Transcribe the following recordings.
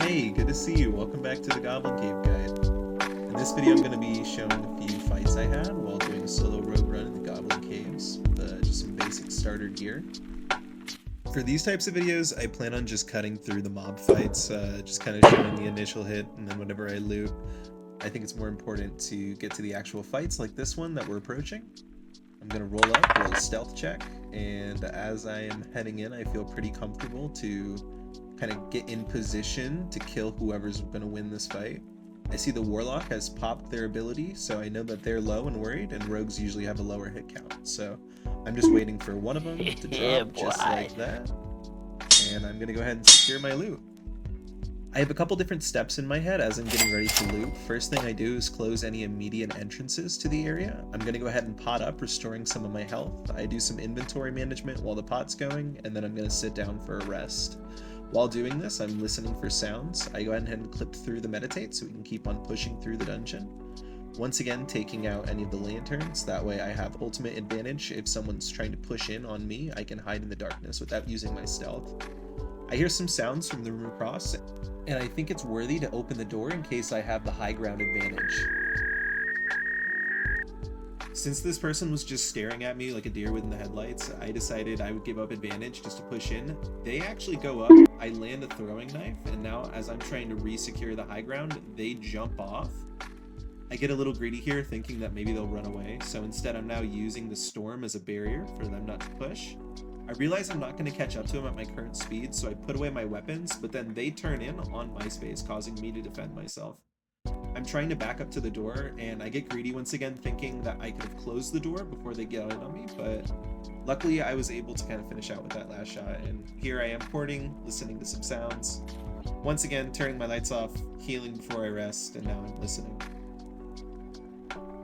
Hey, good to see you. Welcome back to the Goblin Cave Guide. In this video I'm going to be showing a few fights I had while doing a solo rogue run in the Goblin Caves with just some basic starter gear. For these types of videos, I plan on just cutting through the mob fights, just kind of showing the initial hit, and then whenever I loot, I think it's more important to get to the actual fights like this one that we're approaching. I'm going to roll up, roll a stealth check, and as I am heading in, I feel pretty comfortable to kind of get in position to kill whoever's going to win this fight. I see the Warlock has popped their ability, so I know that they're low and worried, and rogues usually have a lower hit count. So I'm just waiting for one of them to drop just like that, and I'm going to go ahead and secure my loot. I have a couple different steps in my head as I'm getting ready to loot. First thing I do is close any immediate entrances to the area. I'm going to go ahead and pot up, restoring some of my health. I do some inventory management while the pot's going, and then I'm going to sit down for a rest. While doing this, I'm listening for sounds. I go ahead and clip through the meditate so we can keep on pushing through the dungeon. Once again, taking out any of the lanterns, that way I have ultimate advantage. If someone's trying to push in on me, I can hide in the darkness without using my stealth. I hear some sounds from the room across, and I think it's worthy to open the door in case I have the high ground advantage. Since this person was just staring at me like a deer within the headlights, I decided I would give up advantage just to push in. They actually go up, I land a throwing knife, and now as I'm trying to re-secure the high ground, they jump off. I get a little greedy here, thinking that maybe they'll run away, so instead I'm now using the storm as a barrier for them not to push. I realize I'm not going to catch up to them at my current speed, so I put away my weapons, but then they turn in on my space, causing me to defend myself. I'm trying to back up to the door, and I get greedy once again, thinking that I could have closed the door before they get in on me, but luckily I was able to kind of finish out with that last shot, and here I am porting, listening to some sounds. Once again, turning my lights off, healing before I rest, and now I'm listening.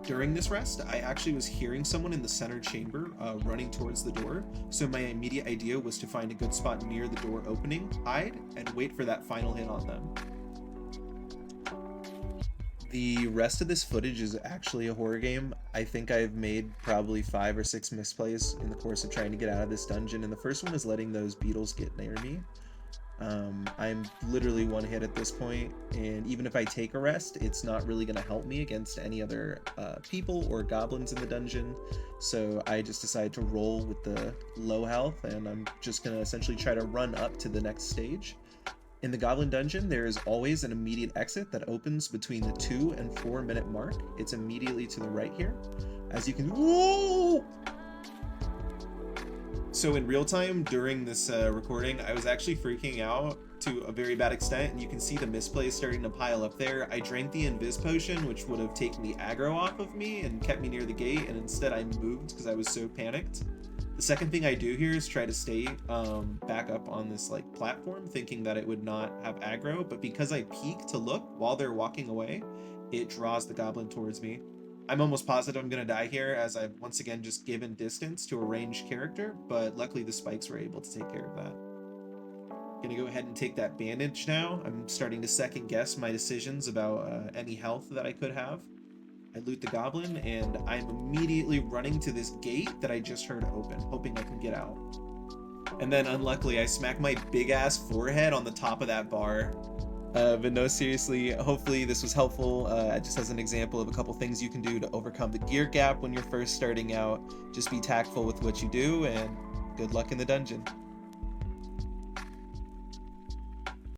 During this rest, I actually was hearing someone in the center chamber running towards the door, so my immediate idea was to find a good spot near the door opening, hide, and wait for that final hit on them. The rest of this footage is actually a horror game. I think I've made probably 5 or 6 misplays in the course of trying to get out of this dungeon, and the first one is letting those beetles get near me. I'm literally one hit at this point, and even if I take a rest, it's not really going to help me against any other people or goblins in the dungeon, so I just decided to roll with the low health, and I'm just going to essentially try to run up to the next stage. In the Goblin Dungeon, there is always an immediate exit that opens between the 2 and 4 minute mark. It's immediately to the right here. As you can... Whoa! So in real time, during this recording, I was actually freaking out to a very bad extent, and you can see the misplays starting to pile up there. I drank the Invis Potion, which would have taken the aggro off of me and kept me near the gate, and instead I moved because I was so panicked. The second thing I do here is try to stay back up on this platform, thinking that it would not have aggro, but because I peek to look while they're walking away, it draws the goblin towards me. I'm almost positive I'm going to die here, as I've once again just given distance to a ranged character, but luckily the spikes were able to take care of that. Gonna go ahead and take that bandage now. I'm starting to second guess my decisions about any health that I could have. I loot the goblin, and I'm immediately running to this gate that I just heard open, hoping I can get out. And then, unluckily, I smack my big-ass forehead on the top of that bar. But no, seriously, hopefully this was helpful, just as an example of a couple things you can do to overcome the gear gap when you're first starting out. Just be tactful with what you do, and good luck in the dungeon.